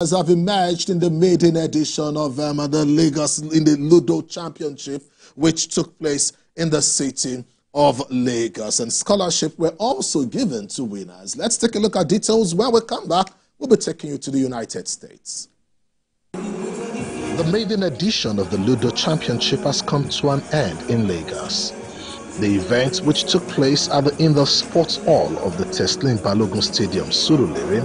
Have emerged in the maiden edition of the Lagos in the Ludo Championship, which took place in the city of Lagos. And scholarships were also given to winners. Let's take a look at details. When we come back, we'll be taking you to the United States. The maiden edition of the Ludo Championship has come to an end in Lagos. The event, which took place at the indoor sports hall of the Teslin Balogun Stadium, Surulere,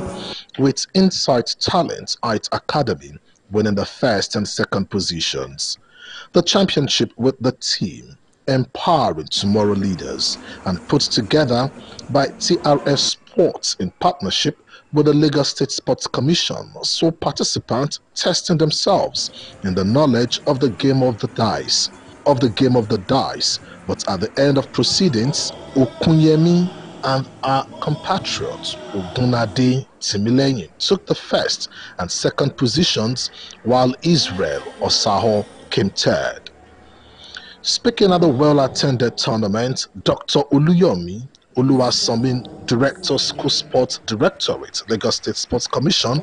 with Insight Talent Art Academy winning the first and second positions. The championship with the team Empowering Tomorrow Leaders and put together by TRF Sports in partnership with the Lagos State Sports Commission, saw participants testing themselves in the knowledge of the game of the dice. But at the end of proceedings, Okunyemi and our compatriot Ogunade Timileyin took the first and second positions, while Israel Osaho came third. Speaking at the well-attended tournament, Dr. Oluyomi Oluwasomin, Director School Sports Directorate, Lagos State Sports Commission,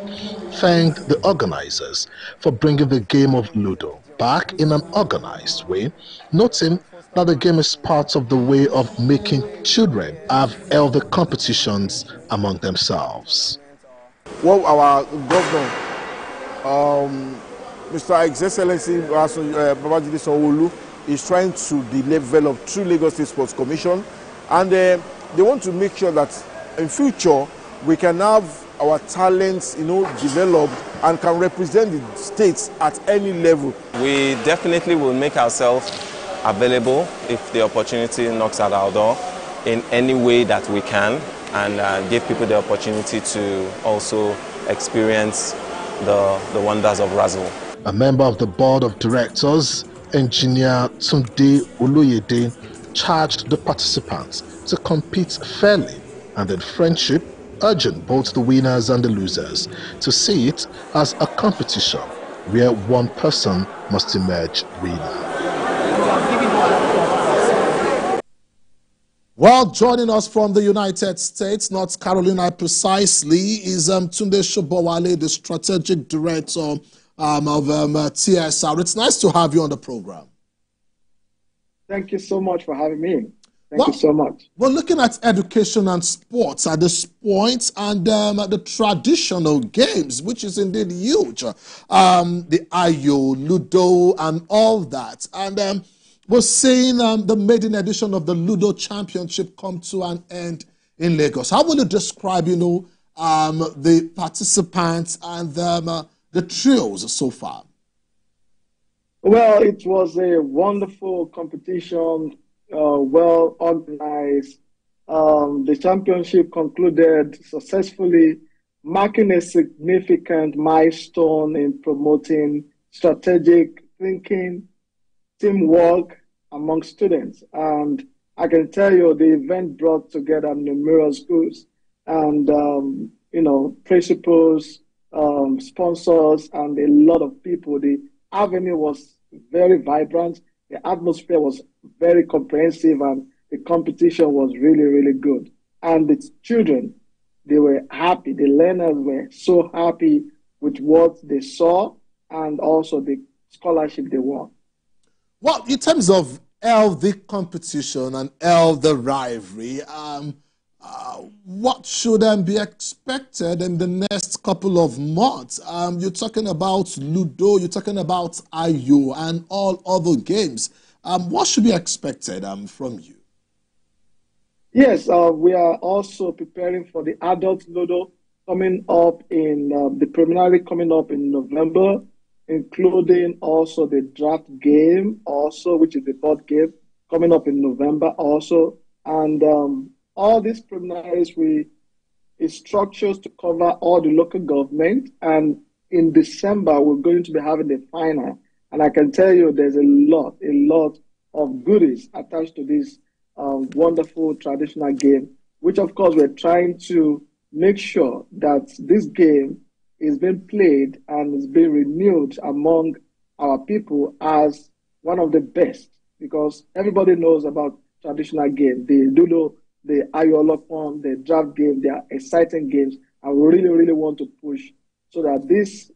thanked the organizers for bringing the game of Ludo back in an organized way, noting that the game is part of the way of making children have healthy competitions among themselves. Well, our governor, Mr. His Excellency Babajide Sanwo-Olu, is trying to develop through Lagos State Sports Commission, and they want to make sure that in future we can have our talents, developed and can represent the states at any level. We definitely will make ourselves available if the opportunity knocks at our door in any way that we can, and give people the opportunity to also experience the wonders of Razzle. A member of the board of directors, Engineer Tunde Oloyede, charged the participants to compete fairly and in friendship, urging both the winners and the losers to see it as a competition where one person must emerge winner. Well, joining us from the United States, North Carolina precisely, is Tunde Shobowale, the strategic director of TSR. It's nice to have you on the program. Thank you so much for having me. Thank you so much. We're looking at education and sports at this point, and the traditional games, which is indeed huge. The Ayo, Ludo, and all that. And we're seeing the maiden edition of the Ludo Championship come to an end in Lagos. How will you describe, the participants and the trios so far? Well, it was a wonderful competition. Well organized. The championship concluded successfully, marking a significant milestone in promoting strategic thinking, teamwork among students. And I can tell you the event brought together numerous schools and, principals, sponsors, and a lot of people. The avenue was very vibrant. The atmosphere was very comprehensive, and the competition was really, really good. And the children, they were happy. The learners were so happy with what they saw and also the scholarship they won. Well, in terms of healthy competition and healthy rivalry, what should be expected in the next couple of months? You're talking about Ludo, you're talking about Ayo and all other games. What should be expected from you? Yes, we are also preparing for the adult Ludo coming up in the preliminary coming up in November, including also the draft game, also which is the board game coming up in November also, and all these preliminaries is structures to cover all the local government, and in December we're going to be having the final. And I can tell you there's a lot of goodies attached to this wonderful traditional game, which of course we're trying to make sure that this game is being played and is being renewed among our people as one of the best, because everybody knows about traditional game, the Ludo, the Ayo Olopon, the draft game. They are exciting games, and we really, really want to push so that this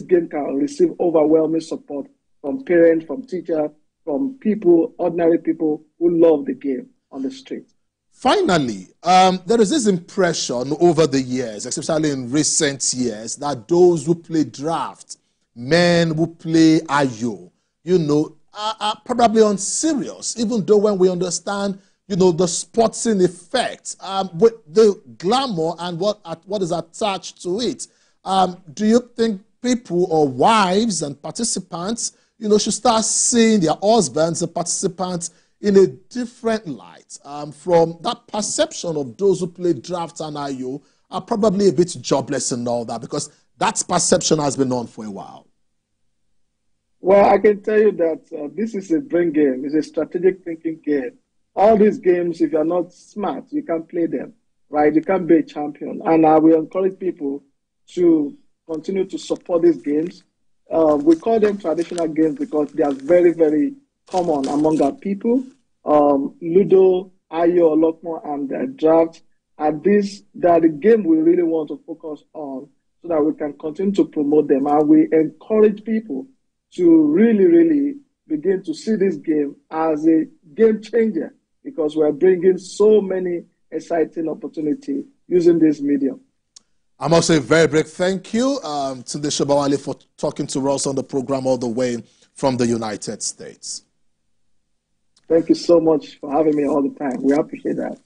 game can receive overwhelming support from parents, from teachers, from people, ordinary people who love the game on the street. Finally, there is this impression over the years, especially in recent years, that those who play draft, men who play ayo, are probably unserious, even though when we understand, the sporting effect, with the glamour and what is attached to it. Do you think people or wives and participants, should start seeing their husbands and participants in a different light from that perception of those who play draft and IO are probably a bit jobless and all that, because that perception has been on for a while? Well, I can tell you that this is a brain game. It's a strategic thinking game. All these games, if you're not smart, you can't play them, right? You can't be a champion. And I will encourage people to continue to support these games. We call them traditional games because they are very, very common among our people. Ludo, Ayo, Lokmo, and Draft are the game we really want to focus on so that we can continue to promote them. And we encourage people to really, really begin to see this game as a game changer because we're bringing so many exciting opportunities using this medium. I must say a very big thank you to the Shobawale for talking to us on the program all the way from the United States. Thank you so much for having me all the time. We appreciate that.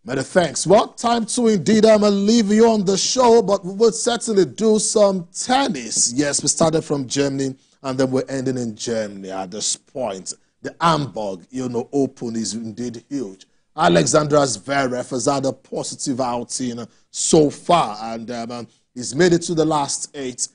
Many thanks. Well, time to indeed leave you on the show, but we will certainly do some tennis. Yes, we started from Germany, and then we're ending in Germany at this point. The Hamburg, Open is indeed huge. Alexander Zverev has had a positive outing so far, and he's made it to the last 8